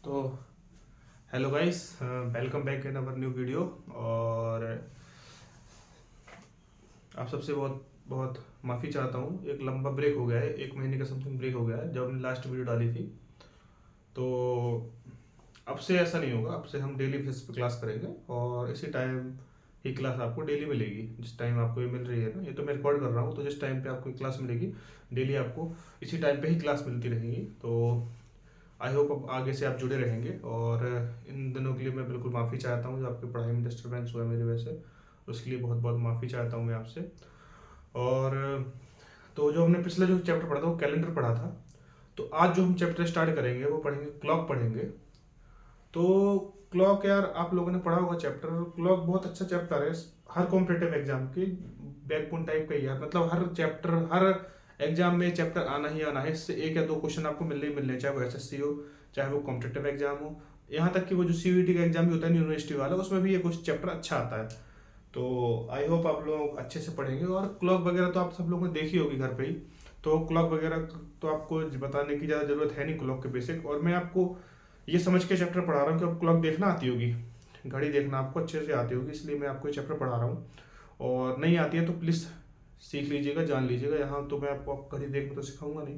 तो hello guys, welcome back in our new video. और आप सबसे बहुत बहुत माफ़ी चाहता हूँ। एक लंबा ब्रेक हो गया है, 1 महीने का समथिंग ब्रेक हो गया है जब हमने लास्ट वीडियो डाली थी। तो अब से ऐसा नहीं होगा, अब से हम डेली बेसिस पे क्लास करेंगे और इसी टाइम ही क्लास आपको डेली मिलेगी। जिस टाइम आपको ये मिल रही है ना, ये तो मैं रिकॉर्ड कर रहा हूँ, तो जिस टाइम पे आपको क्लास मिलेगी डेली आपको इसी टाइम पे ही क्लास मिलती रहेगी। तो आई होप अब आगे से आप जुड़े रहेंगे। और इन दिनों के लिए मैं बिल्कुल माफ़ी चाहता हूँ जो आपकी पढ़ाई में डिस्टर्बेंस हुआ है मेरी वजह से, उसके लिए बहुत बहुत माफ़ी चाहता हूँ मैं आपसे। और तो जो हमने पिछले जो चैप्टर पढ़ा था वो कैलेंडर पढ़ा था। तो आज जो हम चैप्टर स्टार्ट करेंगे वो पढ़ेंगे क्लॉक पढ़ेंगे। तो क्लॉक, यार आप लोगों ने पढ़ा होगा चैप्टर क्लॉक, बहुत अच्छा चैप्टर है। हर कॉम्पिटेटिव एग्जाम के बैकबोन टाइप का ही है, मतलब हर चैप्टर हर एग्जाम में चैप्टर आना ही आना है। इससे एक या दो क्वेश्चन आपको मिलने ही मिलने हैं, चाहे वो एसएससी हो चाहे वो कॉम्पिटेटिव एग्जाम हो। यहाँ तक कि वो जो सीयूईटी का एग्जाम भी होता है यूनिवर्सिटी वाला, उसमें भी ये कुछ चैप्टर अच्छा आता है। तो आई होप आप लोग अच्छे से पढ़ेंगे। और क्लॉक वगैरह तो आप सब लोगों ने देखी होगी घर पे ही, तो क्लॉक वगैरह तो आपको बताने की ज़्यादा ज़रूरत है नहीं क्लॉक के बेसिक। और मैं आपको ये समझ के चैप्टर पढ़ा रहा हूँ कि आपको क्लॉक देखना आती होगी, घड़ी देखना आपको अच्छे से आती होगी, इसलिए मैं आपको ये चैप्टर पढ़ा रहा हूँ। और नहीं आती है तो प्लीज़ सीख लीजिएगा, जान लीजिएगा। यहाँ तो मैं आपको घड़ी देखना तो सिखाऊंगा नहीं।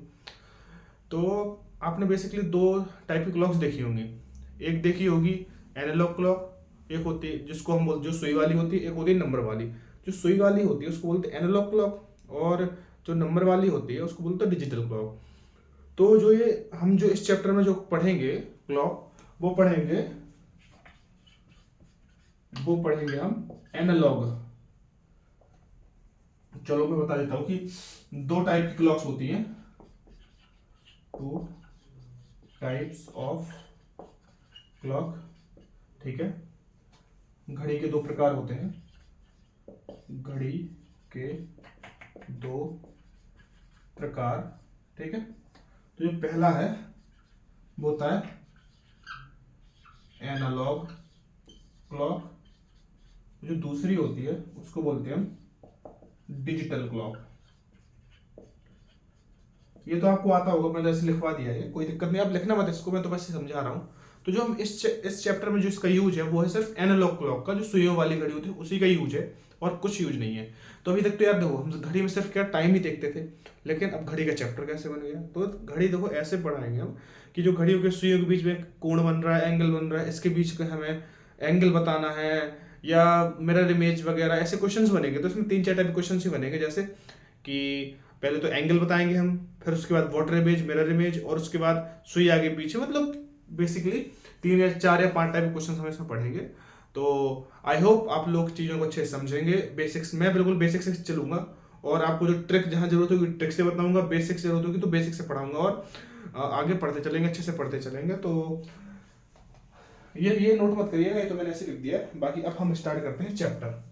तो आपने बेसिकली दो टाइप की क्लॉक्स देखी होंगी। एक देखी होगी एनालॉग क्लॉक, एक होती है जिसको हम बोलते जो सुई वाली होती है, एक होती है नंबर वाली। जो सुई वाली होती है उसको बोलते हैं एनालॉग क्लॉक, और जो नंबर वाली होती है उसको बोलते हैं डिजिटल क्लॉक। तो जो ये हम जो इस चैप्टर में जो पढ़ेंगे क्लॉक, वो पढ़ेंगे वो पढ़ेंगे हम एनालॉग। चलो मैं बता देता हूँ कि दो टाइप की क्लॉक्स होती हैं, टू टाइप्स ऑफ क्लॉक। ठीक है, घड़ी के दो प्रकार होते हैं, घड़ी के दो प्रकार। ठीक है, तो जो पहला है वो होता है एनालॉग क्लॉक, जो दूसरी होती है उसको बोलते हैं हम डिजिटल क्लॉक। ये तो आपको आता होगा, मैंने जैसे लिखवा दिया है, कोई दिक्कत नहीं, आप लिखना मत इसको, मैं तो बस समझा रहा हूँ। तो जो हम इस चैप्टर में जो इसका यूज है वो है सिर्फ एनालॉग क्लॉक का, जो सुइयों वाली घड़ी होती है उसी का यूज है, और कुछ यूज नहीं है। तो अभी तक तो यार देखो हम घड़ी में सिर्फ क्या टाइम ही देखते थे, लेकिन अब घड़ी का चैप्टर कैसे बन गया। तो घड़ी देखो ऐसे पढ़ाएंगे हम कि जो घड़ियों के सुइयों के बीच में कोण बन रहा है, एंगल बन रहा है, इसके बीच का हमें एंगल बताना है, या मिरर इमेज वगैरह ऐसे क्वेश्चंस बनेंगे। तो इसमें 3-4 टाइप के क्वेश्चंस ही बनेंगे, जैसे कि पहले तो एंगल बताएंगे हम, फिर उसके बाद वाटर इमेज, मिरर इमेज, और उसके बाद सुई आगे पीछे, मतलब बेसिकली 3 या 4 या 5 टाइप के क्वेश्चन हम इसमें पढ़ेंगे। तो आई होप आप लोग चीज़ों को अच्छे से समझेंगे। बेसिक्स मैं बिल्कुल बेसिक से चलूंगा, और आपको जो ट्रिक जहाँ जरूरत होगी ट्रिक से बताऊंगा, बेसिक से जरूरत होगी तो बेसिक से पढ़ाऊंगा, और आगे पढ़ते चलेंगे, अच्छे से पढ़ते चलेंगे। तो ये नोट मत करिएगा, ये तो मैंने ऐसे लिख दिया है। बाकी अब हम स्टार्ट करते हैं चैप्टर।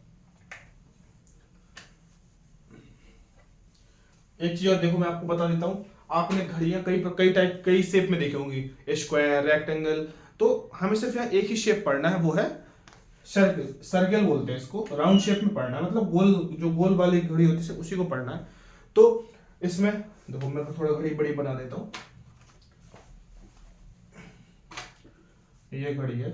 एक चीज और देखो, मैं आपको बता देता हूँ, आपने घड़ियां कई टाइप कई शेप में देखी होंगी, स्क्वायर, रेक्टेंगल। तो हमें सिर्फ यहाँ एक ही शेप पढ़ना है, वो है सर्कल। सर्कल बोलते हैं इसको, राउंड शेप में पढ़ना है, मतलब गोल, जो गोल वाली घड़ी होती है उसी को पढ़ना है। तो इसमें देखो मैं थोड़ा घड़ी बड़ी बना देता हूँ। ये घड़ी है,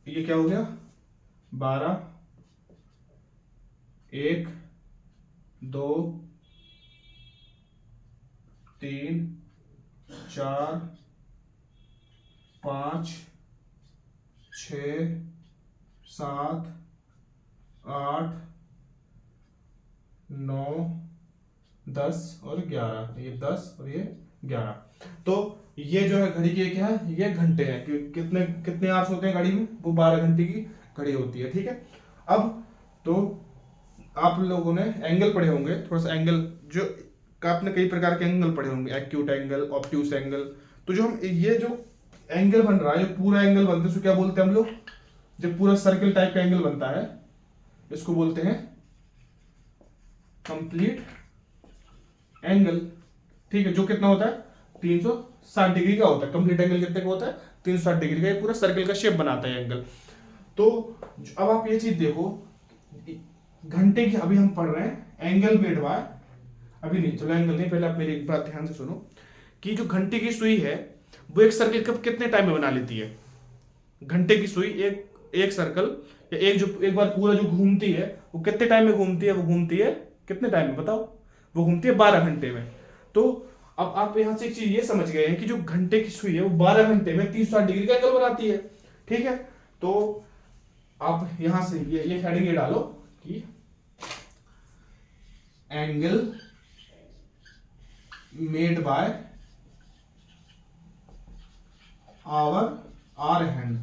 ये क्या हो गया, 12, 1, 2, 3, 4, 5, 6, 7, 8, 9, 10 और 11। ये 10 और ये 11। तो ये जो है घड़ी के क्या है, ये घंटे हैं कि कितने कितने आवर्स होते हैं घड़ी में, वो 12 घंटे की घड़ी होती है। ठीक है, अब तो आप लोगों ने एंगल पढ़े होंगे, थोड़ा सा एंगल जो का आपने कई प्रकार के एंगल पढ़े होंगे, एक्यूट एंगल, ऑब्ट्यूस एंगल। तो जो हम ये जो एंगल बन रहा है, जो पूरा एंगल बनता है उसको क्या बोलते हैं हम लोग, जब पूरा सर्कल टाइप का एंगल बनता है इसको बोलते हैं कंप्लीट एंगल। ठीक है, जो कितना होता है 360 डिग्री का होता है। कंप्लीट एंगल कितने का होता है, 360 डिग्री का, ये पूरा सर्कल का शेप बनाता है एंगल। तो अब आप ये चीज देखो, घंटे की अभी हम पढ़ रहे हैं एंगल बेड बार, अभी नहीं, चलो एंगल नहीं, पहले आप मेरी एक बात ध्यान से सुनो कि जो घंटे की सुई है वो एक सर्कल कब कितने टाइम में बना लेती है। घंटे की सुई एक एक सर्कल या एक बार पूरा जो घूमती है वो कितने टाइम में घूमती है, वो घूमती है कितने टाइम में बताओ, वो घूमती है 12 घंटे में। तो अब आप यहां से एक चीज ये समझ गए हैं कि जो घंटे की सुई है वो 12 घंटे में 360 डिग्री का एंगल बनाती है। ठीक है, तो आप यहां से ये हेडिंग ये डालो कि angle made by hour hour hand,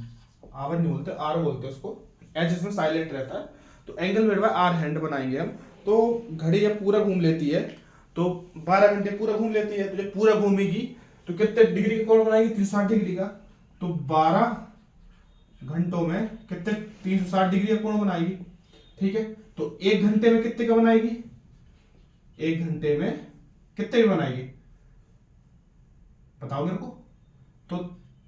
hour नहीं बोलते आर बोलते उसको, एच इसमें साइलेंट रहता है। तो angle made by hour hand बनाएंगे हम। तो घड़ी जब पूरा घूम लेती है तो 12 घंटे पूरा घूम लेती है, तो जब पूरा घूमेगी तो कितने डिग्री का कोण बनाएगी, 360 डिग्री का। तो 12 घंटों में कितने 360 डिग्री का कोण बनाएगी। ठीक है, तो 1 घंटे में कितने का बनाएगी, 1 घंटे में कितने का बनाएगी बताओ मेरे को। तो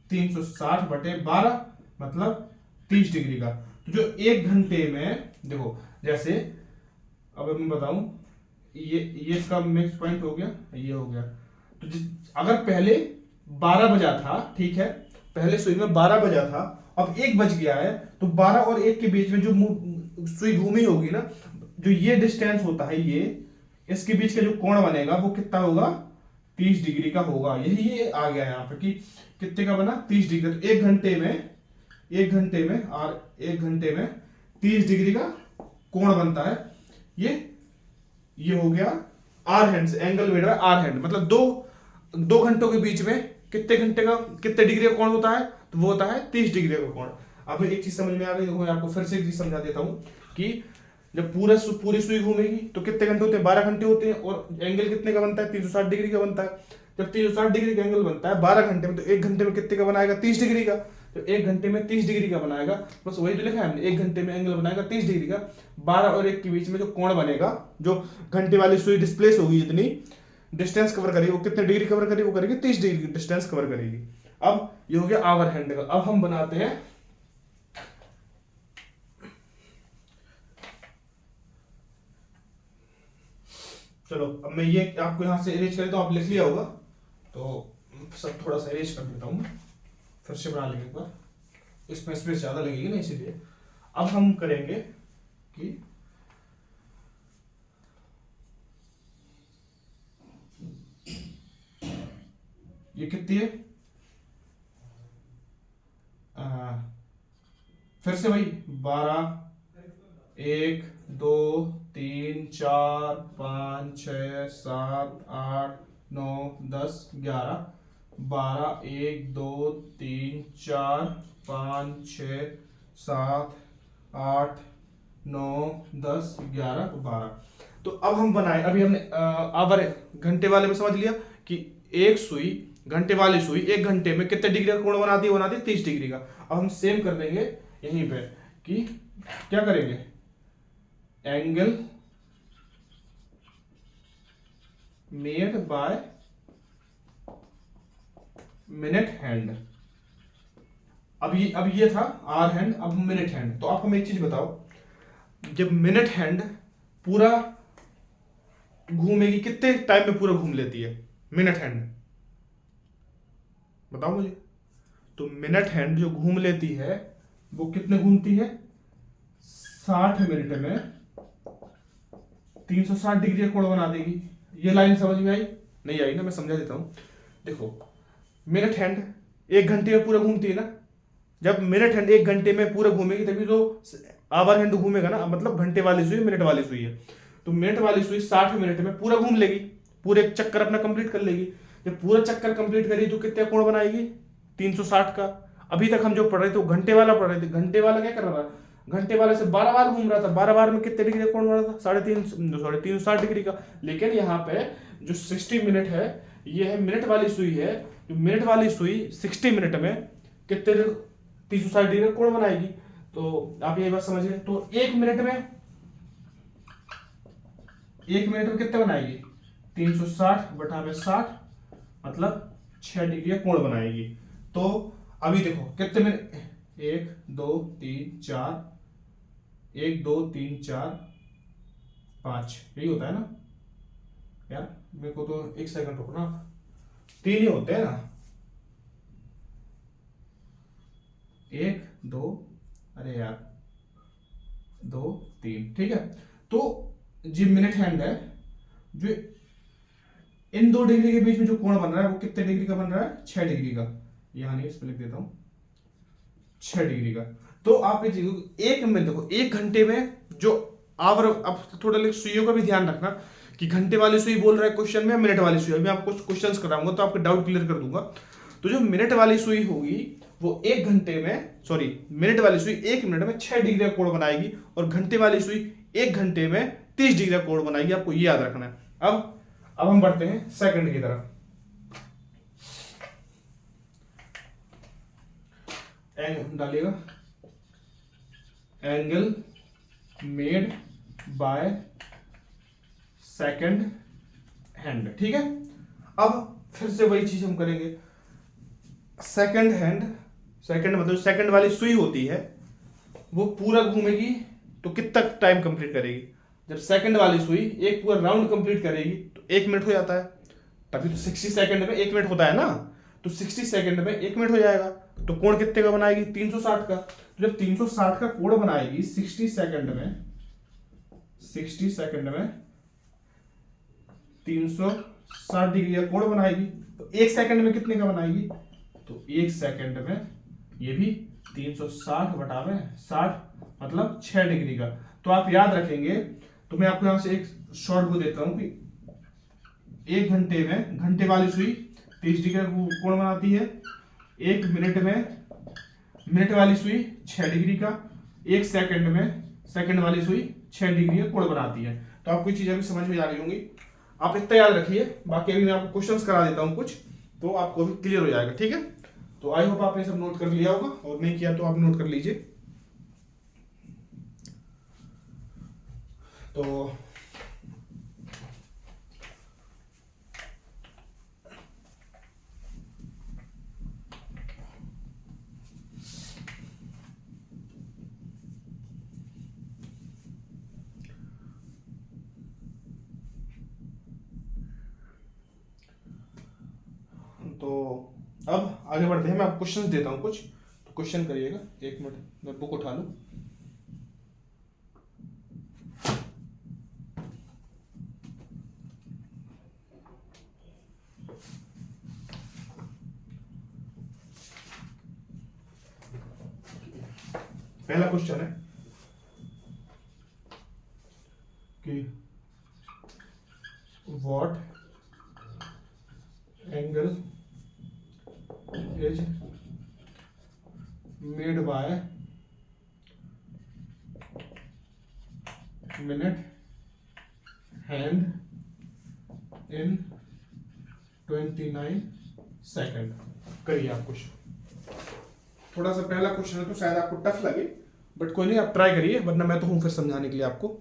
360/12 मतलब 30 डिग्री का। तो जो 1 घंटे में देखो, जैसे अब मैं बताऊं, ये इसका मिक्स पॉइंट हो गया, ये हो गया। तो अगर पहले 12 बजा था, ठीक है, पहले सुई में 12 बजा था, अब 1 बज गया है, तो 12 और 1 के बीच में जो सुई घूमी होगी ना, जो ये डिस्टेंस होता है, ये इसके बीच का जो कोण बनेगा वो कितना होगा, 30 डिग्री का होगा। यही ये आ गया यहाँ पे कि कितने का बना, 30 डिग्री। तो 1 घंटे में 30 डिग्री का कोण बनता है। ये हो गया आर हैंड से, angle made by hour hand, मतलब दो घंटों के बीच में कितने डिग्री का कोण होता है, तो वो होता है 30 डिग्री का कोण। अब एक चीज समझ में आ गई, मैं आपको फिर से एक चीज समझा देता हूं कि जब पूरी सुई घूमेगी तो कितने घंटे होते हैं, 12 घंटे होते हैं, और एंगल कितने का बनता है, 360 डिग्री का बनता है। जब 360 डिग्री का एंगल बनता है 12 घंटे में, तो 1 घंटे में कितने का बनाएगा, 30 डिग्री का। तो 1 घंटे में 30 डिग्री का बनाएगा, बस वही तो लिखा है हमने, 1 घंटे में एंगल बनाएगा 30 डिग्री का। 12 और 1 के बीच में जो कोण बनेगा, जो घंटे वाली सुई डिस्प्लेस होगी, जितनी डिस्टेंस कवर करेगी, वो कितने डिग्री कवर करेगी, वो करेगी 30 डिग्री डिस्टेंस कवर करेगी। अब ये हो गया आवर हैंड का। अब हम बनाते हैं, चलो अब मैं ये आपको यहां से इरेज कर देता हूं, आप लिख लिया होगा तो सब थोड़ा सा इरेज कर देता हूं, फिर से बना लेंगे एक बार, इसमें स्पेस ज्यादा लगेगी ना इसीलिए। अब हम करेंगे कि ये कितनी है, फिर से भाई 12, 1 2 3 4 5 6 7 8 9 10 11, 12 1 2 3 4 5 6 7 8 9 10 11 12। तो अब हम बनाए, अभी हमने आवर घंटे वाले में समझ लिया कि एक सुई, घंटे वाली सुई 1 घंटे में कितने डिग्री का कोण बनाती है 30 डिग्री का। अब हम सेम कर देंगे यहीं पे कि क्या करेंगे, angle made by minute hand. अब ये था आर हैंड, अब मिनट हैंड। तो आप हमें एक चीज बताओ, जब मिनट हैंड पूरा घूमेगी कितने टाइम में पूरा घूम लेती है मिनट हैंड, बताओ मुझे। तो मिनट हैंड जो घूम लेती है वो कितने घूमती है, 60 मिनट में 360 डिग्री का कोण बना देगी। ये लाइन समझ में आई, नहीं आई ना, मैं समझा देता हूं। देखो मिनट हैंड 1 घंटे में पूरा घूमती है ना, जब मिनट हैंड 1 घंटे में पूरा घूमेगी तभी तो आवर हैंड घूमेगा ना, मतलब घंटे वाली सुई मिनट वाली सुई है। तो मिनट वाली सुई 60 मिनट में पूरा घूम लेगी, पूरे चक्कर अपना कंप्लीट कर लेगी। जब पूरा चक्कर कंप्लीट करेगी तो कितने कोण बनाएगी, 360 का। अभी तक हम जो पढ़ रहे थे वो घंटे वाला पढ़ रहे थे, घंटे वाला क्या कर रहा था, घंटे वाले से 12 बार घूम रहा था, 12 बार में कितने डिग्री का कोण बना था, 360 डिग्री का। लेकिन यहाँ पे जो 60 मिनट है, ये है मिनट वाली सुई है, जो मिनट वाली सुई 60 मिनट में कितने 360 डिग्री का कोण बनाएगी। तो आप ये बात समझ गए। तो 1 मिनट में कितने बनाएगी, 360/60 मतलब 6 डिग्री का कोण बनाएगी। तो अभी देखो कितने मिनट, 1 2 3 4, 1 2 3 4 5, यही होता है ना यार। मेरे को तो 1 सेकंड रुको ना, तीन ही होते हैं ना, 1 2, अरे यार 2 3, ठीक है। तो जो मिनट हैंड है, जो इन 2 डिग्री के बीच में जो कोण बन रहा है वो कितने डिग्री का बन रहा है, 6 डिग्री का। यहां नहीं, इस पे लिख देता हूं 6 डिग्री का। तो आप ये एक मिनट देखो, 1 घंटे में जो आवर, अब थोड़ा सुइयों का भी ध्यान रखना कि घंटे वाली सुई बोल रहा है क्वेश्चन में, मिनट वाली सुई। अभी आपको कुछ क्वेश्चंस कराऊंगा तो आपके डाउट क्लियर कर दूंगा। तो जो मिनट वाली सुई होगी वो 1 घंटे में, सॉरी मिनट वाली सुई 1 मिनट में 6 डिग्री का कोण बनाएगी, और घंटे वाली सुई 1 घंटे में 30 डिग्री का कोण बनाएगी। आपको ये याद रखना है। अब हम बढ़ते हैं सेकंड की तरफ। डालिएगा angle made by second hand, ठीक है। अब फिर से वही चीज हम करेंगे। सेकंड हैंड, सेकंड मतलब सेकंड वाली सुई होती है वो पूरा घूमेगी तो कितना टाइम कंप्लीट करेगी। जब सेकंड वाली सुई एक पूरा राउंड कंप्लीट करेगी तो 1 मिनट हो जाता है, तभी तो 60 सेकंड में 1 मिनट होता है ना। तो 60 सेकंड में 1 मिनट हो जाएगा। तो कोण कितने का बनाएगी, 360 का। तो जब 360 का कोण बनाएगी 60 सेकंड में, 60 सेकंड में 360 डिग्री का कोण बनाएगी, तो 1 सेकंड में कितने का बनाएगी, तो 1 सेकंड में ये भी 360 बटा में 60 मतलब 6 डिग्री का। तो आप याद रखेंगे। तो मैं आपको यहां से एक शॉर्ट वो देता हूं कि 1 घंटे में घंटे वाली सुई 30 डिग्री का कोण बनाती है, 1 मिनट में मिनट वाली सुई 6 डिग्री का, 1 सेकंड में सेकंड वाली सुई 6 डिग्री का कोण बनाती है। तो आपको चीजें अभी समझ में आ रही होंगी। आप इतना याद रखिए, बाकी अभी मैं आपको क्वेश्चंस करा देता हूं कुछ, तो आपको भी क्लियर हो जाएगा, ठीक है। तो आई होप आपने सब नोट कर लिया होगा, और नहीं किया तो आप नोट कर लीजिए। तो अब आगे बढ़ते हैं। मैं आपको क्वेश्चंस देता हूं कुछ, तो क्वेश्चन करिएगा। 1 मिनट मैं बुक उठा लूं। पहला क्वेश्चन है कि what angle is made by minute hand in 29 second. करिए आप कुछ। थोड़ा सा पहला क्वेश्चन है तो शायद आपको टफ लगे, बट कोई नहीं, आप ट्राई करिए, वरना मैं तो हूं फिर समझाने के लिए आपको।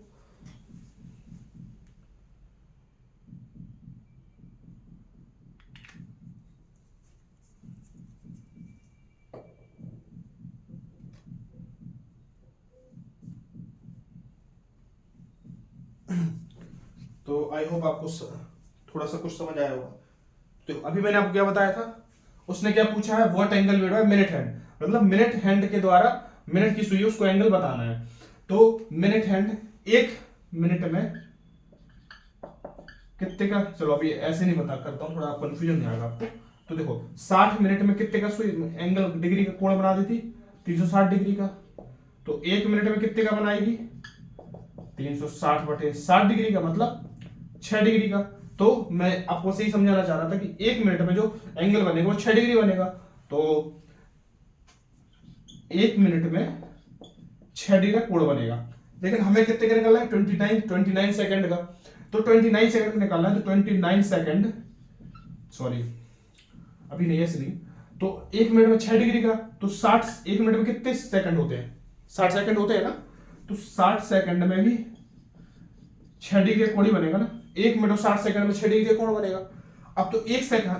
तो आई होप आपको थोड़ा सा कुछ समझ आया होगा। तो अभी मैंने आपको क्या बताया था, उसने क्या पूछा है, what angle made by minute hand, मतलब मिनट हैंड के द्वारा मिनट की सुई उसको एंगल बताना है। तो मिनट हैंड 1 मिनट में कितने का, चलो अभी ऐसे नहीं बता करता हूं, थोड़ा कंफ्यूजन नहीं आएगा आपको। तो देखो 60 मिनट में कितने का सुई एंगल डिग्री का कोण बना देती, 360 डिग्री का। तो 1 मिनट में कितने का बनाएगी, 360 बटे 60 डिग्री का, मतलब 6 डिग्री का। तो मैं आपको सही समझाना चाह रहा था कि 1 मिनट में जो एंगल बनेगा वो 6 डिग्री बनेगा। तो 1 मिनट में 6 डिग्री का कोण बनेगा। लेकिन हमें कितने का निकालना है, 29 सेकंड का। तो 29 सेकंड का निकालना है, तो 29 सेकंड, सॉरी अभी नहीं, ऐसे नहीं। तो 1 मिनट में 6 डिग्री का, तो 60 1 मिनट में कितने सेकंड होते हैं, 60 सेकंड होते हैं ना। तो 60 सेकंड में भी 6 डिग्री का कोण ही बनेगा ना। 1 मिनट और 60 सेकंड में 6 डिग्री का कोण बनेगा। अब तो 1 सेकंड,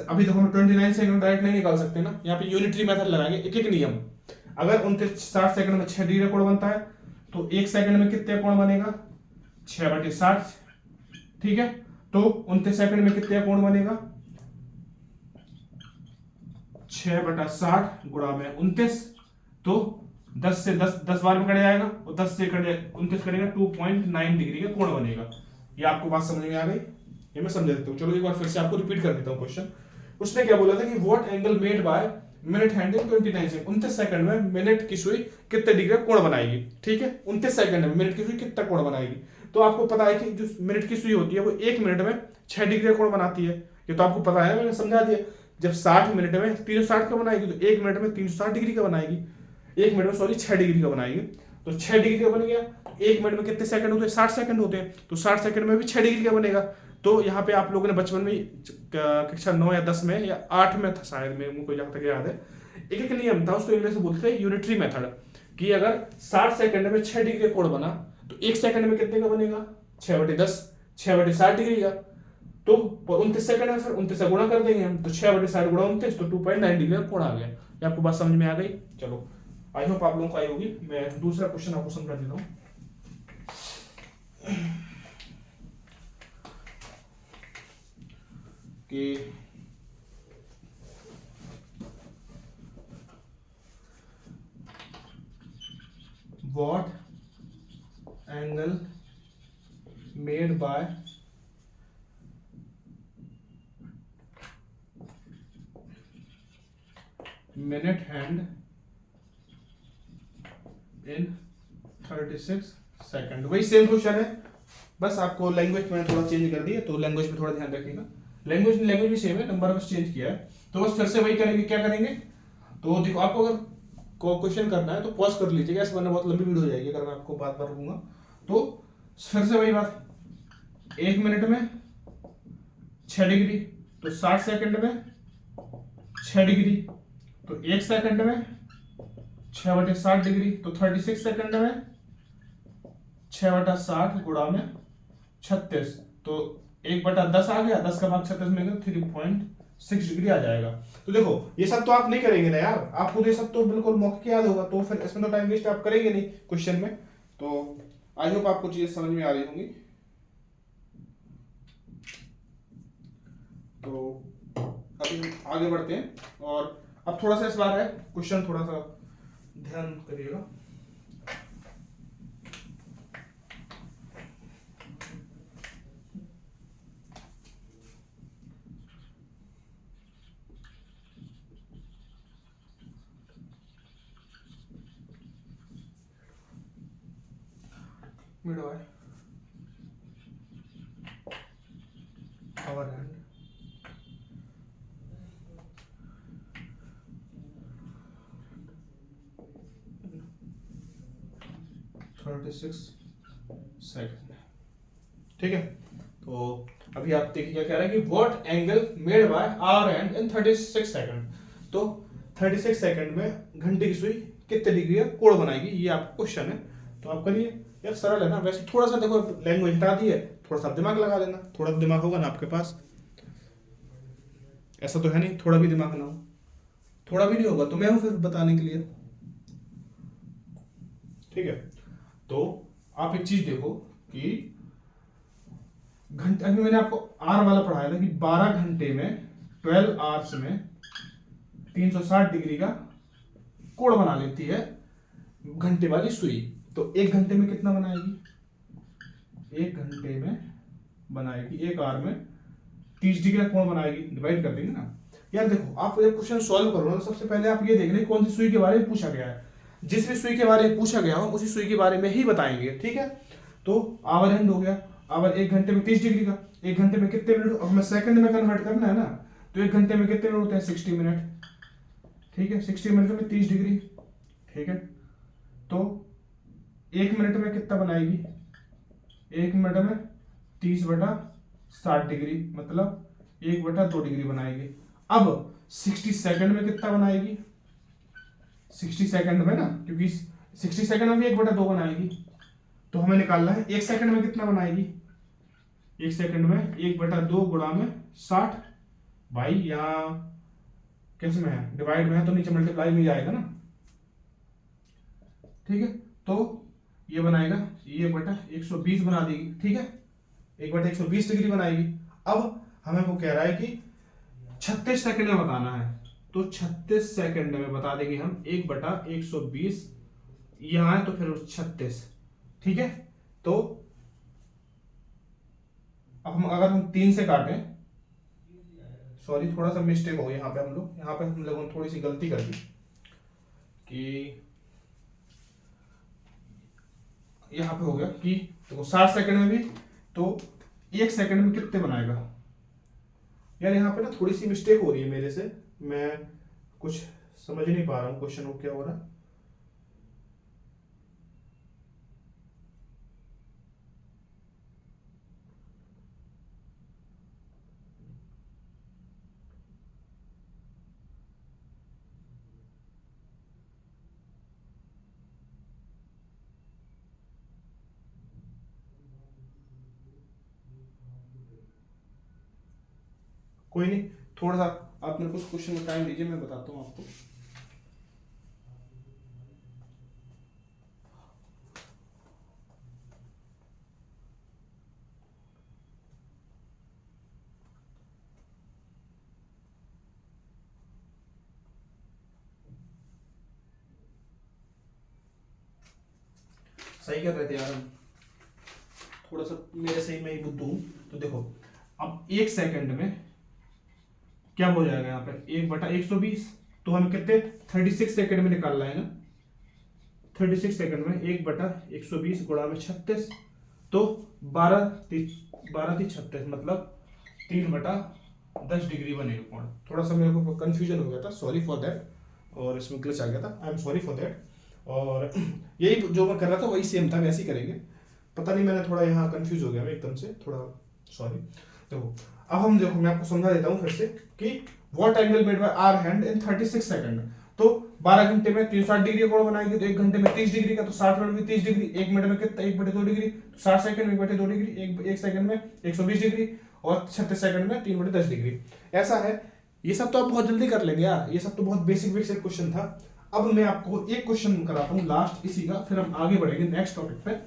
अभी देखो हम 29 सेकंड डायरेक्ट नहीं निकाल सकते ना, यहाँ पे यूनिटरी मेथड लगाएंगे, एक एक नियम। अगर 60 सेकंड में 6 डिग्री का कोण बनता है, तो 1 सेकंड में कितने कोण बनेगा, 6 बटे 60, ठीक है। तो 29 सेकंड में कितने कोण बनेगा, 6/60 गुणा में 29, तो 10 से 10 बार में कट जाएगा और 10 से 29 करेगा 2.9 डिग्री का कोण बनेगा। ये आपको बात समझ में आ गई? ये मैं समझा देता हूँ। चलो एक बार फिर से आपको रिपीट कर देता हूँ क्वेश्चन। उसने क्या बोला था कि what angle made by minute hand in 29 second, 29 second में मिनट की सुई कितने डिग्री का कोण बनाएगी। ठीक है, 29 सेकंड में मिनट की सुई कितना कोण बनाएगी। तो आपको पता है कि जो मिनट की सुई होती है वो 1 मिनट में 6 डिग्री का कोण बनाती है। ये तो आपको पता है, मैंने समझा दिया। जब 60 मिनट में 360 का बनाएगी तो 1 मिनट में 360 डिग्री का बनाएगी। 1 मिनट में सॉरी 6 डिग्री का बनाएगी, तो 6 डिग्री का बन गया। 1 मिनट में कितने सेकंड होते हैं? 60 सेकंड होते हैं, तो 60 सेकंड में भी 6 डिग्री का बनेगा। तो यहाँ पे आप लोगों ने बचपन में कक्षा 9 या 10 में या 8 में था शायद, मेरे को जहाँ तक याद है, एक नियम था, उसको इंग्लिश में बोलते थे यूनिटरी मेथड, कि अगर 60 सेकंड में 6 डिग्री का कोण बना तो 1 सेकंड में कितने का बनेगा? 6/10, 6/60 डिग्री का। तो 29 सेकंड है, फिर 29 से गुणा कर देंगे हम, तो 6/60 गुणा 29, तो 2.9 डिग्री का कोण आ गया। ये आपको बात समझ में आ गई? चलो, आई होप आप लोगों को आई होगी। मैं दूसरा क्वेश्चन आपको समझा देता हूँ कि what angle made by minute hand in 36 second. वही सेम क्वेश्चन है, बस आपको लैंग्वेज मैंने थोड़ा चेंज कर दी है, तो लैंग्वेज में थोड़ा ध्यान रखिएगा। लैंग्वेज भी सेम है, नंबर बस चेंज किया है। तो बस फिर से वही करेंगे, क्या करेंगे? तो देखो, आपको अगर क्वेश्चन करना है तो पॉज कर लीजिएगा, इस वरना बहुत लंबी वीडियो हो जाएगी अगर मैं आपको बात बार रहूंगा। तो फिर से वही बात, 1 मिनट में 6 डिग्री, तो 60 सेकंड में 6 डिग्री, तो 1 सेकंड में 6/60 डिग्री, तो 36 सेकंड में 6/60 गुणा में 36, तो 1/10 आ गया, 10 का भाग 36 में 3.6 डिग्री आ जाएगा। तो देखो, ये सब तो आप नहीं करेंगे ना यार, आपको तो ये सब तो बिल्कुल मौके याद होगा, तो फिर इसमें तो टाइम वेस्ट आप करेंगे नहीं क्वेश्चन में। तो आई होप आपको चीजें समझ में आ रही होंगी। तो अभी हम आगे बढ़ते हैं, और अब थोड़ा सा इस बार है क्वेश्चन, थोड़ा सा ध्यान करिएगा। mid by our hand second. ठीक है, तो अभी आप देखिए क्या कह रहा है कि what angle made by hour hand in 36 second. तो 36 सेकंड में घंटे की सुई कितने डिग्री का कोण बनाएगी, ये आपका क्वेश्चन है। तो आप करिए यार, सरल है ना। वैसे थोड़ा सा देखो, लैंग्वेज हटा दी है, थोड़ा सा दिमाग लगा लेना, थोड़ा दिमाग होगा ना आपके पास, ऐसा तो है नहीं थोड़ा भी दिमाग ना हो, थोड़ा भी नहीं होगा तो मैं हूं फिर बताने के लिए। ठीक है, तो आप एक चीज देखो कि घंटे, अभी मैंने आपको आर वाला पढ़ाया था कि 12 घंटे में 12 आवर्स में 360 डिग्री का कोण बना लेती है घंटे वाली सुई। तो 1 घंटे में कितना बनाएगी? 1 घंटे में बनाएगी, 1 आवर में 30 डिग्री का कोण बनाएगी। डिवाइड कर देंगे ना यार। देखो, आप जब क्वेश्चन सॉल्व करो ना, तो सबसे पहले आप ये देख लें कौन सी सुई के बारे में पूछा गया है। जिस भी सुई के बारे में पूछा गया हो उसी सुई के बारे में ही बताएंगे। ठीक है, तो आवर हैंड हो गया, आवर 1 घंटे में 30 डिग्री का, 1 घंटे में कितने मिनट, अब हमें सेकंड में कन्वर्ट करना है ना, तो 1 घंटे में कितने मिनट होते हैं? 60 मिनट। ठीक है, 60 मिनट में 30 डिग्री। ठीक है, तो 1 मिनट में कितना बनाएगी? 1 मिनट में 30/60 डिग्री, मतलब 1/2 डिग्री बनाएगी। अब 60 सेकंड में कितना बनाएगी? 60 सेकंड में ना, क्योंकि 60 सेकंड में भी 1/2 बनाएगी, तो हमें निकालना है 1 सेकंड में कितना बनाएगी। 1 सेकंड में 1/2 गुणा में 60, भाई यहाँ कैसे में है, डिवाइड में है तो नीचे मल्टीप्लाई में जाएगा ना। ठीक है, तो ये बनाएगा, ये 1/120 बना देगी। ठीक है, 1/120 डिग्री बनाएगी। अब हमें वो कह रहा है कि 36 सेकंड में बताना है, तो 36 सेकंड में बता देंगे हम 1/120, यहां है तो फिर 36, ठीक है। तो अब हम अगर हम 3 से काटें, सॉरी थोड़ा सा मिस्टेक हो गया यहाँ पे हम लोगों ने थोड़ी सी गलती कर दी कि यहाँ पे हो गया कि देखो 60 सेकंड में भी तो 1 सेकंड में कितने बनाएगा यार। यहाँ पे ना थोड़ी सी मिस्टेक हो रही है मेरे से, मैं कुछ समझ नहीं पा रहा हूँ क्वेश्चन को क्या हो रहा है। कोई नहीं, थोड़ा सा आप मेरे को उस क्वेश्चन में टाइम दीजिए, मैं बताता हूँ आपको। सही कर रहे थे यार हम, थोड़ा सा मेरे सही में ही बुद्धू हूं। तो देखो अब 1 सेकंड में क्या हो जाएगा यहाँ पे 1/120, तो हम कितने 36 सेकंड में निकालना है ना। 36 सेकंड में 1/120 गुणा में 36, तो 12×3 मतलब 3/10 डिग्री बनेगा कोण। थोड़ा सा मेरे को कंफ्यूजन हो गया था, सॉरी फॉर दैट, और इसमें ग्लिच आ गया था, I am sorry for that. और यही जो मैं कर रहा था वही सेम था, वैसे ही करेंगे। पता नहीं मैंने थोड़ा यहाँ कंफ्यूज हो गया मैं एकदम से, थोड़ा सॉरी। देखो अब हम देखो मैं आपको समझा देता हूँ फिर से कि what angle made by hour hand in 36 second. तो 12 घंटे में 360 डिग्री कोण बनाएगी, तो 1 घंटे में 30 डिग्री का, तो 60 मिनट में 30 डिग्री, 1 मिनट में कितना 1/2 डिग्री, तो 60 सेकंड में 1/2 डिग्री, 1 सेकंड में 120 डिग्री, और 36 सेकंड में 3/10 डिग्री। ऐसा है, ये सब तो आप बहुत जल्दी कर लेंगे यार, ये सब तो बहुत बेसिक बेसिक क्वेश्चन था। अब मैं आपको एक क्वेश्चन कराता हूँ लास्ट इसी का, फिर हम आगे बढ़ेंगे नेक्स्ट टॉपिक पे।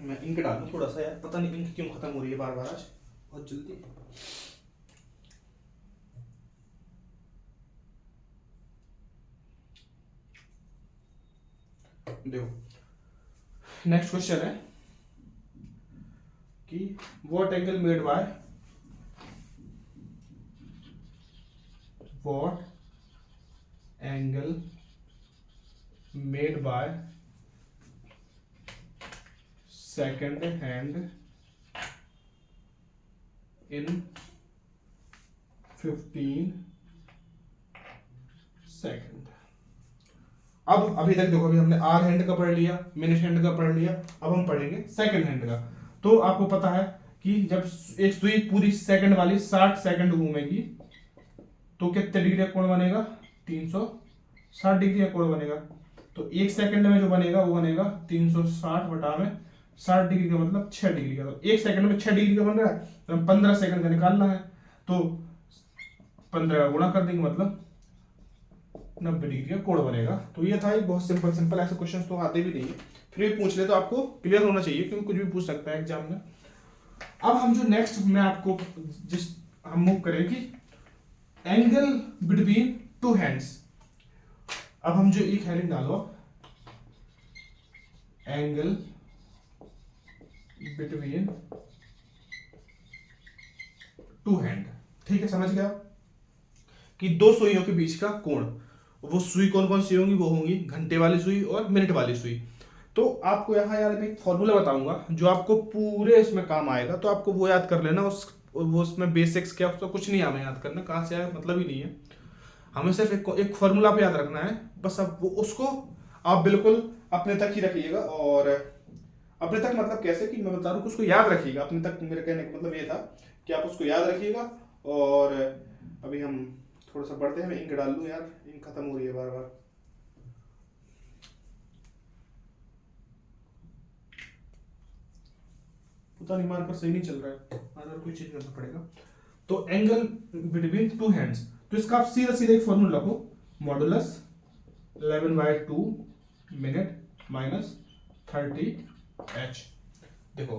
मैं इंक डालूं थोड़ा सा यार, पता नहीं इंक क्यों खत्म हो रही है बार बार आज बहुत जल्दी। देखो नेक्स्ट क्वेश्चन है कि what angle made by second hand in 15 second. अब अभी तक देखो, अभी हमने आर हैंड का पढ़ लिया, मिनट हैंड का पढ़ लिया, अब हम पढ़ेंगे सेकंड हैंड का। तो आपको पता है कि जब एक सुई पूरी सेकंड वाली 60 सेकंड घूमेगी तो कितने डिग्री का कोण बनेगा, 360 डिग्री का कोण बनेगा। तो 1 सेकंड में जो बनेगा वो बनेगा 360 बटा में 60 डिग्री का मतलब 6 डिग्री का। तो 1 सेकंड में 6 डिग्री का बन रहा है, तो हम 15 सेकंड का निकालना है, तो 15 का गुणा कर देंगे मतलब 90 डिग्री का कोण बनेगा। तो ये था एक बहुत सिंपल सिंपल, ऐसे क्वेश्चंस तो आते भी नहीं है, फिर भी पूछ ले तो आपको क्लियर होना चाहिए, क्योंकि कुछ भी पूछ सकता है एग्जाम में। अब हम जो नेक्स्ट मैं आपको जिस हम मूव करें कि एंगल बिटवीन टू हैंड्स। अब हम जो एक हेडिंग डालो, एंगल बिटवीन टू हैंड, ठीक है, समझ गया कि दो सुइयों के बीच का कोण। वो सुई कौन कौन सी होंगी, वो होंगी घंटे वाली सुई और मिनट वाली सुई। तो आपको यहाँ यार मैं एक फॉर्मूला बताऊंगा जो आपको पूरे इसमें काम आएगा, तो आपको वो याद कर लेना। वो उसमें बेसिक्स क्या, उसका कुछ नहीं हमें याद करना, कहाँ से आया मतलब ही नहीं है, हमें सिर्फ एक फॉर्मूला पे याद रखना है बस। अब वो उसको आप बिल्कुल अपने तक ही रखिएगा, और अपने तक मतलब कैसे कि मैं बता रहा हूँ उसको याद रखिएगा अपने तक। मेरे कहने का मतलब ये था कि आप उसको याद रखिएगा। और अभी हम थोड़ा सा बढ़ते हैं, मैं इंक डाल लूँ यार, इंक खत्म हो रही है बार बार। पता नहीं मार्कर सही नहीं चल रहा है, अगर कोई चेंज करना पड़ेगा। तो एंगल बिटवीन टू हैंड्स, तो इसका आप सीधा सीधा एक फॉर्मूला रखो, मॉडुलस 11/2 मिनट माइनस 30 h। देखो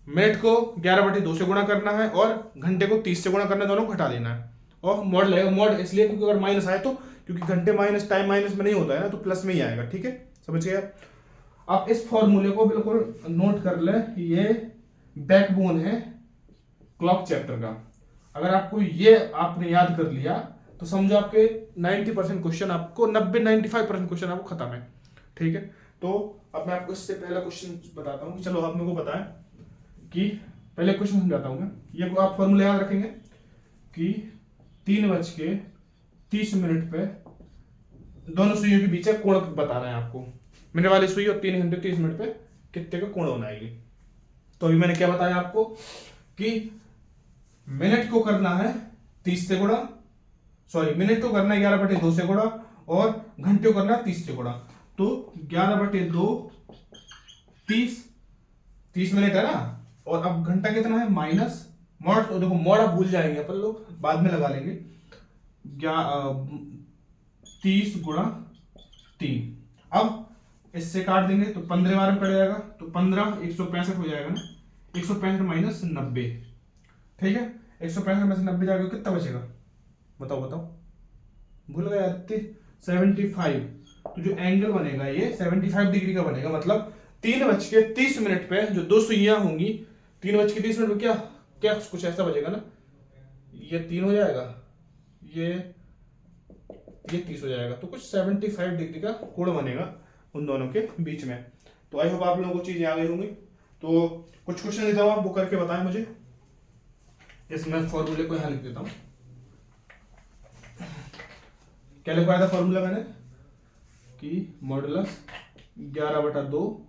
मिनट को 11/2 से गुणा करना है और घंटे को 30 से गुणा करना है, दोनों को घटा देना है। और मॉड लगेगा, मॉड इसलिए क्योंकि अगर माइनस आए तो, क्योंकि घंटे माइनस टाइम माइनस में नहीं होता है ना, तो प्लस में ही आएगा। ठीक है, समझ गए आप इस फॉर्मूले को बिल्कुल नोट कर ले, ये बैकबोन है क्लॉक चैप्टर का। अगर आपको ये आपने याद कर लिया तो समझो आपके 90% क्वेश्चन आपको 95% क्वेश्चन आपको खत्म है। ठीक है, तो अब मैं आपको इससे पहला क्वेश्चन बताता हूँ। चलो आप मेरे को बताएं कि पहले क्वेश्चन समझाता हूँ मैं। ये आप फॉर्मूला याद रखेंगे कि 3:30 पे दोनों सुइयों के बीच कोण बताना है आपको। मिनट वाली सुई और 3 घंटे 30 मिनट पे कितने का कोण होना है। तो अभी मैंने क्या बताया आपको कि मिनट को करना है 30 से गुणा, सॉरी मिनट को करना है 11/2 से गुणा और घंटे को करना है 30 से गुणा। तो 11/2 30 मिनट है ना, और अब घंटा कितना है माइनस मॉड, तो देखो मॉड आप भूल जाएंगे अपन लोग, बाद में लगा लेंगे। 30 गुणा 3, अब इससे काट देंगे तो 15 बार में कट जाएगा, तो 15 165 हो जाएगा ना, 165 माइनस 90। ठीक है, 165 में से 90 जाएगा, कितना बचेगा बताओ बताओ, भूल गया 75। तो जो एंगल बनेगा ये 75 डिग्री का बनेगा। मतलब 3:30 पे जो दो सुइयां होंगी, 3:30 पे क्या क्या कुछ ऐसा बचेगा ना, ये 3 हो जाएगा, ये 30 हो जाएगा। तो कुछ 75 डिग्री का कोण बनेगा उन दोनों के बीच में। तो आई होप आप लोगों को चीजें आ गई होंगी। तो कुछ क्वेश्चन देता हूं, आप वो करके बताएं मुझे। इसमें फॉर्मूले को यहां लिख देता हूं। क्या लिखवाया था फॉर्मूला मैंने कि modulus 11/2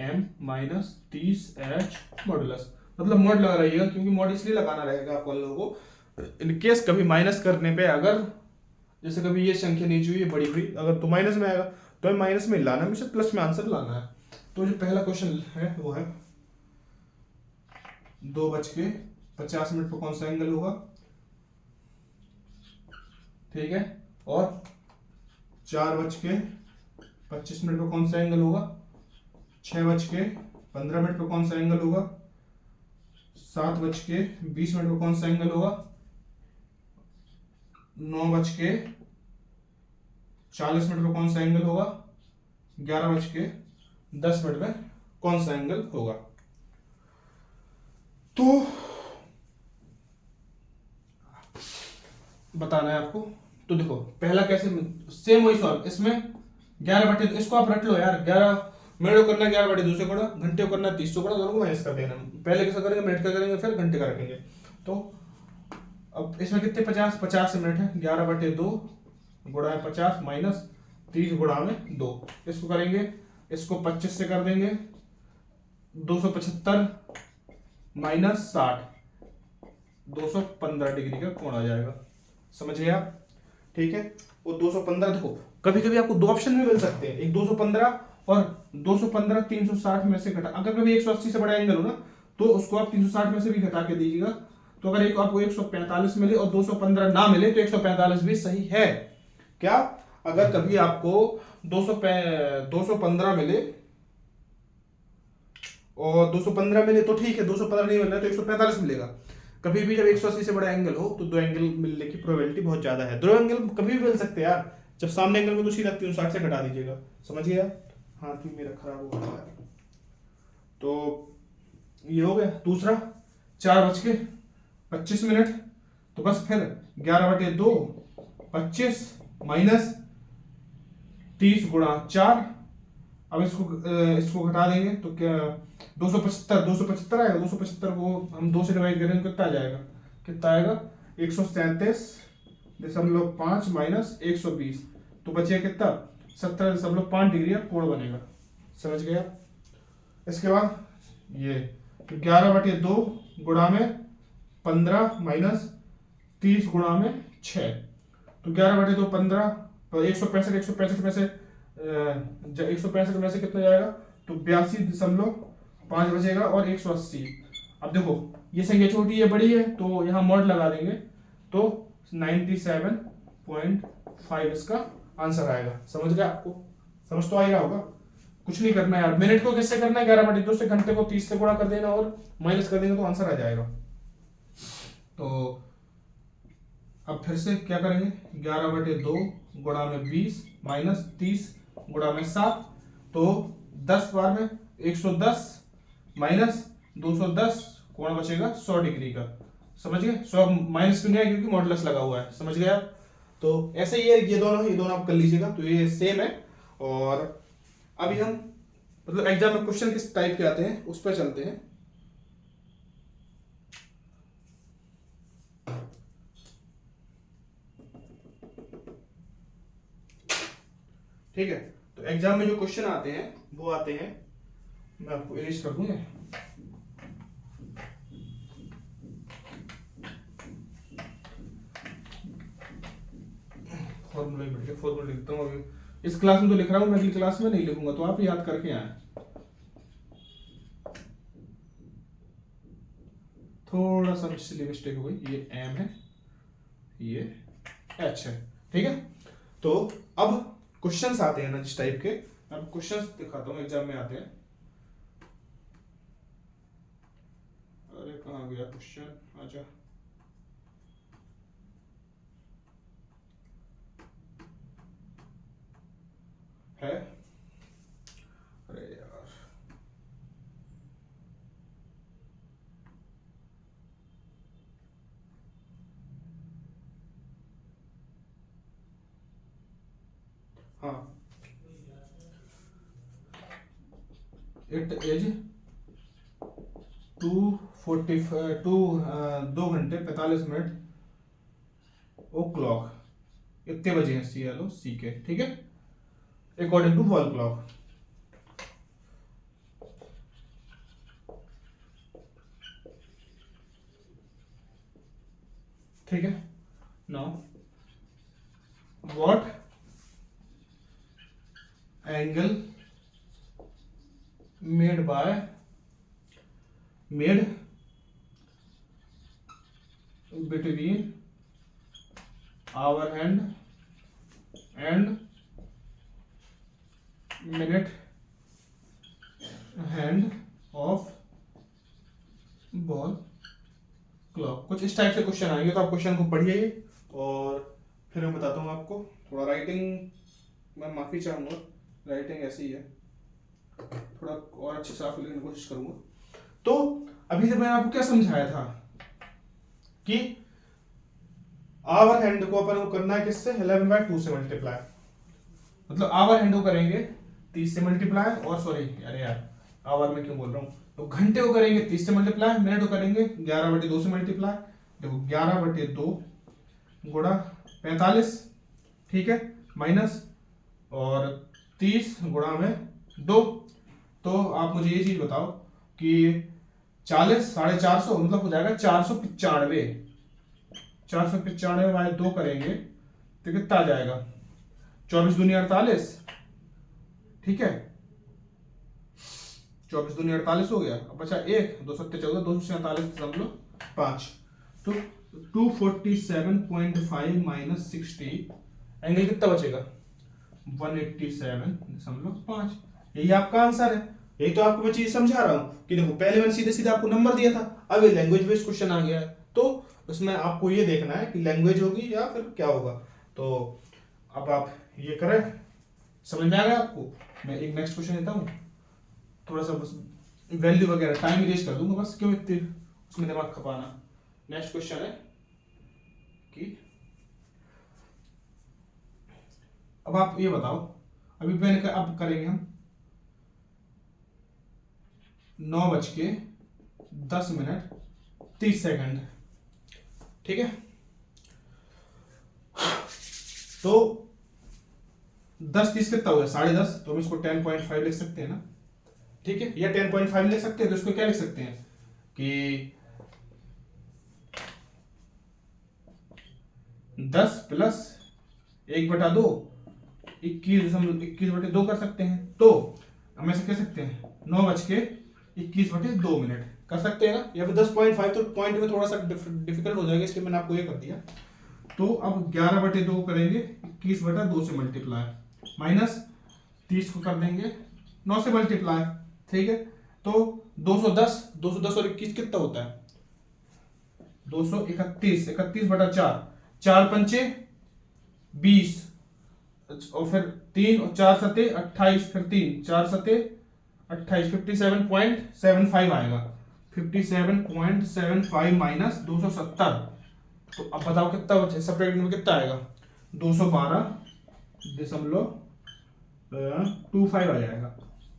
m minus 30h modulus, मतलब मॉड लगा रहिएगा, क्योंकि मॉड इसलिए लगाना रहेगा आप लोगों को इन केस कभी माइनस करने पे, अगर जैसे कभी ये संख्या नीचे हुई बड़ी हुई, अगर तो माइनस में आएगा तो माइनस में लाना, हमेशा प्लस में आंसर लाना है। तो जो पहला क्वेश्चन है वो है 2:50 पर कौन सा एंगल होगा। ठीक है, और 4:25 पर कौन सा एंगल होगा, 6:15 पर कौन सा एंगल होगा, 7:20 पर कौन सा एंगल होगा, 9:40 पर कौन सा एंगल होगा, 11:10 में कौन सा एंगल होगा। तो बताना है आपको। तो देखो पहला कैसे, सेम वही सॉल्व, इसमें 11/2, इसको आप रट लो यार, 11 मिनट को करना 11/2 से गुणा, घंटे को करना 30 से गुणा, दोनों को माइनस कर देना। पहले कैसा करेंगे, मिनट का करेंगे फिर घंटे का रखेंगे। तो अब इसमें कितने 50 मिनट है, 11/2 गुणा 50 माइनस 30 गुणा में 2, इसको करेंगे, इसको 25 से कर देंगे, 275 माइनस 60, 215 डिग्री का कोण आ जाएगा। समझ गए आप। ठीक है, वो 215, देखो कभी कभी आपको दो ऑप्शन भी मिल सकते हैं, एक 215 और 215 360 में से घटा, अगर कभी 180 से बड़ा एंगल हो ना तो उसको आप 360 में से भी घटा के दीजिएगा। तो अगर एक आपको 145 मिले और 215 ना मिले तो 145 भी सही है। क्या, अगर कभी आपको 215 मिले और 215 मिले तो ठीक है, 215 नहीं मिल रहा तो 145 मिलेगा। कभी भी जब 180 से बड़ा एंगल हो तो दो एंगल मिलने की प्रोबेबिलिटी बहुत ज्यादा है। दो एंगल कभी भी मिल सकते हैं यार, जब सामने एंगल में तो सीधा 360 से घटा दीजिएगा। समझ गया, हाथ भी मेरा खराब हो गया है। तो ये हो गया। दूसरा 4:25, तो बस फिर 11/2 25 माइनस 30 गुणा 4, अब इसको घटा देंगे तो क्या 275 आएगा, 275 को हम 2 से डिवाइड करेंगे कितना आ जाएगा, कितना आएगा 137.5 माइनस 120, तो बचे कितना 17.5 डिग्री का कोण बनेगा। समझ गया। इसके बाद ये 11/2 गुणा में 15 माइनस 30 गुणा में 6, तो 11/2 15, तो 165 में से 165 में से कितना जाएगा, तो 82.5 बचेगा और 180। अब देखो ये संख्या छोटी है बड़ी है तो यहाँ मॉड लगा देंगे तो 97.5 इसका आंसर आएगा। समझ गया, आपको समझ तो आ गया होगा। कुछ नहीं करना यार, मिनट को किससे करना है 11/2 से, घंटे को 30 से गुणा कर देना और माइनस कर देंगे तो आंसर आ जाएगा। तो अब फिर से क्या करेंगे, 11/2 गुणा में 20 माइनस 30 गुणा में 7, तो 10 बार में 110 माइनस 210, कोण बचेगा 100 डिग्री का। समझ गए, 100 माइनस क्यों नहीं है, क्योंकि मॉडुलस लगा हुआ है। समझ गए आप। तो ऐसे ही है, ये दोनों आप कर लीजिएगा, तो ये सेम है। और अभी हम मतलब एग्जाम में क्वेश्चन किस टाइप के आते हैं उस पर चलते हैं। ठीक है, तो एग्जाम में जो क्वेश्चन आते हैं वो आते हैं, मैं आपको इरेज कर दूंगा। फॉर्मूला ही बढ़िया, फॉर्मूला लिखता हूँ अभी। इस क्लास में तो लिख रहा हूँ, मैं अगली क्लास में नहीं लिखूंगा, तो आप याद करके आए। थोड़ा सा इसलिए मिस्टेक हो गई, ये एम है, ये एच है। ठीक है, तो अब क्वेश्चंस आते हैं ना जिस टाइप के, अब क्वेश्चंस दिखाता हूँ एग्जाम में आते हैं। अरे कहाँ गया क्वेश्चन, आजा। है, अरे यार हाँ, इट इज 2 घंटे 45 मिनट ओ क्लॉक, इतने बजे हैं सी के। ठीक है, अकॉर्डिंग टू वॉल क्लॉक। ठीक है, now what angle made between hour hand and minute hand of ball clock। कुछ इस टाइप से क्वेश्चन आएंगे, तो आप क्वेश्चन को पढ़िए और फिर मैं बताता हूँ आपको। थोड़ा राइटिंग मैं माफी चाहूंगा, राइटिंग ऐसी ही है, थोड़ा और अच्छे साफ लिखने की कोशिश करूंगा। तो अभी तक मैंने आपको क्या समझाया था कि आवर हैंड को अपन को करना है किससे, 11/2 से मल्टीप्लाई, मतलब आवर हैंड को करेंगे 30 से मल्टीप्लाई, और सॉरी अरे यार आवर में क्यों बोल रहा हूं, तो घंटे को करेंगे 30 से मल्टीप्लाई, मिनट को करेंगे 11/2 से मल्टीप्लाई। देखो 11/2 गुणा 45, ठीक है, माइनस और 30 गुणा में 2। तो आप मुझे ये चीज बताओ कि 40 450 मतलब हो जाएगा 495, 495 बाय 2 करेंगे तो कितना आ जाएगा, 24 दूनी 48। ठीक है, 24 दूनी 48 हो गया, अब बचा 1, 2 7 14, 247.5, तो 247.5 माइनस 60, एंगल कितना बचेगा 187.5। यही आपका आंसर है। यही तो आपको मैं चीज समझा रहा हूं कि देखो पहले मैंने सीधे सीधे आपको नंबर दिया था, अब ये लैंग्वेज बेस्ड क्वेश्चन आ गया है, तो उसमें आपको ये देखना है कि लैंग्वेज होगी या फिर क्या होगा। तो अब आप ये करें, समझ में आ गया आपको। मैं एक नेक्स्ट क्वेश्चन लेता हूँ, थोड़ा सा बस वैल्यू वगैरह टाइम इरेज कर दूंगा, बस क्यों इतने उसमें दिमाग खपाना। नेक्स्ट क्वेश्चन है कि अब आप ये बताओ, अभी मैंने अब करेंगे हम 9:10:30। ठीक है, तो 10 30 कितना हो गया 10:30, तो हम इसको 10.5 लिख सकते हैं ना। ठीक है, या 10.5 लिख सकते हैं, तो इसको क्या लिख सकते हैं कि 10 प्लस 1/2 21/2 कर सकते हैं। तो हम ऐसे कह सकते हैं 9:21:02 कर सकते हैं ना, या फिर 10.5, तो पॉइंट में थोड़ा सा डिफिकल्ट हो जाएगा, इसलिए मैंने आपको ये कर दिया। तो अब 11/2 करेंगे 21/2 से मल्टीप्लाई, माइनस 30 को कर देंगे 9 से मल्टीप्लाई, ठीक है। तो 210 और 21 कितना होता है? 231, 31/4, 4 पंचे 20, और फिर 3 और 4 सते 28, फिर 3 4 सते 28, 57.75 आएगा। 57.75 माइनस 270, तो अब बताओ कितना बचे, सेपरेट में कितना आएगा? 212.25 आ जाएगा।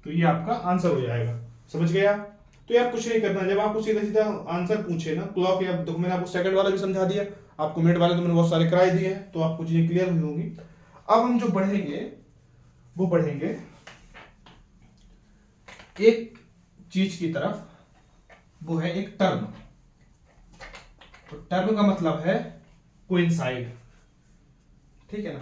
तो ये आपका आंसर हो जाएगा, समझ गए आप? तो यार कुछ नहीं करना, जब आपको सीधा सीधा आंसर पूछे ना क्लॉक, या देखो मैंने आपको सेकंड वाला भी समझा दिया, आपको मिनट वाले तो मैंने बहुत सारे कराए दिए हैं, तो आपको चीजें क्लियर हुई होंगी। अब हम जो बढ़ेंगे वो बढ़ेंगे एक चीज की तरफ, वो है एक टर्म। तो टर्म का मतलब है कोइंसाइड, ठीक है ना।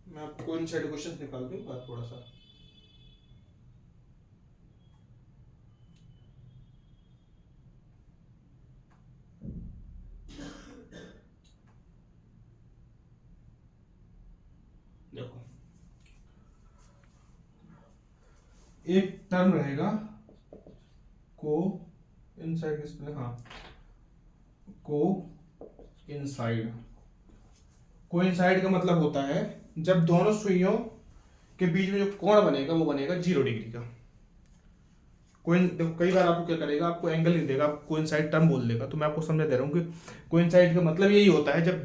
मैं आपको कोइंसाइड क्वेश्चन निकाल दूंगा थोड़ा सा। देखो एक टर्म रहेगा को इनसाइड डिस्प्ले, हाँ को इनसाइड। को इनसाइड का मतलब होता है जब दोनों सुइयों के बीच में जो कोण बनेगा वो बनेगा 0 डिग्री का। देखो कई बार आपको क्या करेगा, आपको एंगल नहीं देगा, आपको कोइंसाइड टर्म बोल देगा। तो मैं आपको समझा दे रहा हूँ कि कोइंसाइड का मतलब यही होता है जब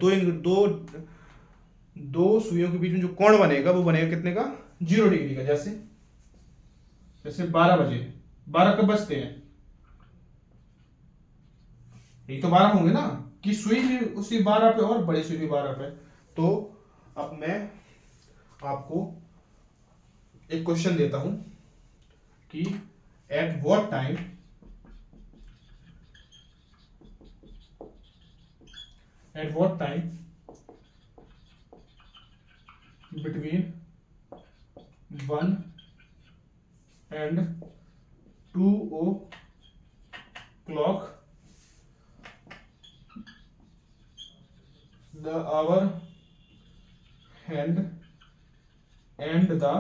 दो सुइयों के बीच में जो कोण बनेगा वो बनेगा कितने का? 0 डिग्री का। जैसे 12 बजे, 12 कब बजते हैं? यही तो 12 होंगे ना, कि सुई भी उसी 12 पे और बड़ी सुई भी 12 पे। तो अब मैं आपको एक क्वेश्चन देता हूं कि at what time between 1 and 2 o'clock the hour hand and the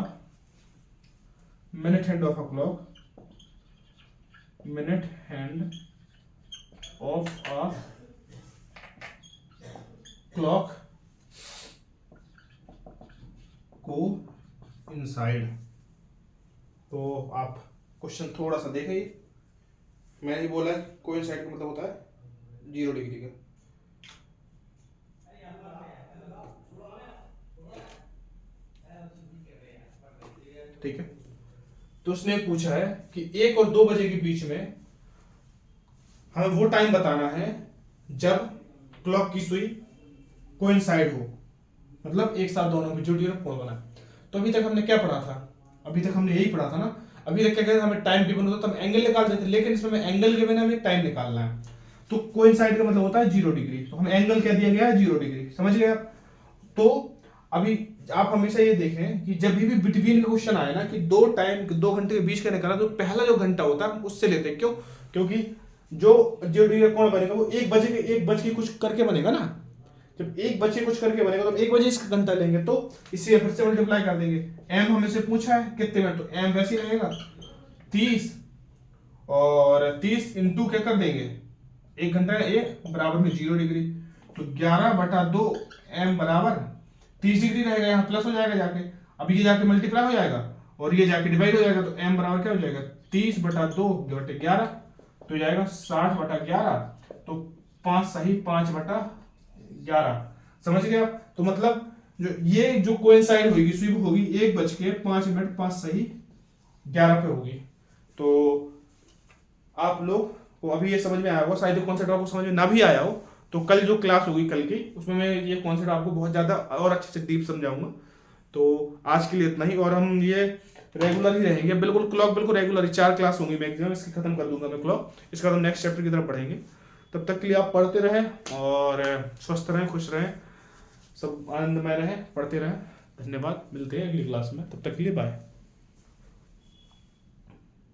minute hand of a clock, minute hand of a clock coincide। तो आप क्वेश्चन थोड़ा सा देखिए, मैंने ही बोला है कोइंसाइड का मतलब होता है 0 डिग्री का। ठीक है, तो उसने पूछा है कि 1 और 2 बजे के बीच में हमें वो टाइम बताना है जब क्लॉक की सुई कोइंसाइड हो, मतलब एक साथ दोनों की जुड़ी और कोण बना। तो अभी तक हमने क्या पढ़ा था? अभी तक हमने यही पढ़ा था ना। अभी तक क्या कहते हमें टाइम गिवन होता तो हम एंगल निकाल देते, लेकिन इसमें हमें एंगल के बिना हमें टाइम निकालना है। तो कोइंसाइड का मतलब होता है 0 डिग्री, तो हमें एंगल क्या दिया गया है? 0 डिग्री, समझ गए आप? तो अभी आप हमेशा ये देखें कि जब भी बिटवीन का क्वेश्चन आए ना कि 2 घंटे के बीच का निकाला, तो पहला जो घंटा होता है हम उससे लेते हैं। क्यों? क्योंकि जो 0 डिग्री का कोण बनेगा वो 1 बज के कुछ करके बनेगा ना। जब 1 बजे कुछ करके बनेगा तो 1 बजे इसका घंटा लेंगे, तो इसे फिर से मल्टीप्लाई कर देंगे। एम हमें से पूछा है कितने मिनट, तो एम वैसे ही रहेगा 30, और 30 इंटू क्या कर देंगे, 1 घंटा है 1 बराबर में 0 डिग्री, तो 11/2 एम बराबर 30 डिग्री रहेगा। यहाँ प्लस हो जाएगा जाके, अब ये जाके मल्टीप्लाई हो जाएगा और ये जाके डिवाइड हो जाएगा, तो एम बराबर क्या हो जाएगा? 30/2 = 11, तो जाएगा 60/11, तो 5 सही 5/11, समझ गए आप? तो मतलब जो कोइंसाइड होगी सुई होगी 1:05 5 सही 11 पे होगी। तो आप लोग को अभी ये समझ में आया होगा, शायद कॉन्सेप्ट आपको समझ में ना भी आया हो, तो कल जो क्लास होगी कल की, उसमें मैं ये कॉन्सेप्ट आपको बहुत ज्यादा और अच्छे से डीप समझाऊंगा। तो आज के लिए इतना ही, और हम ये रेगुलर ही रहेंगे, बिल्कुल क्लॉक बिल्कुल रेगुलर 4 क्लास होंगी मैक्सिमम, इसकी खत्म कर दूंगा मैं क्लॉक। इसका हम नेक्स्ट चैप्टर की तरफ बढ़ेंगे। तब तक के लिए आप पढ़ते रहें और स्वस्थ रहें, खुश रहें, सब आनंदमय रहें, पढ़ते रहें। धन्यवाद, मिलते हैं अगली क्लास में, तब तक के लिए बाय।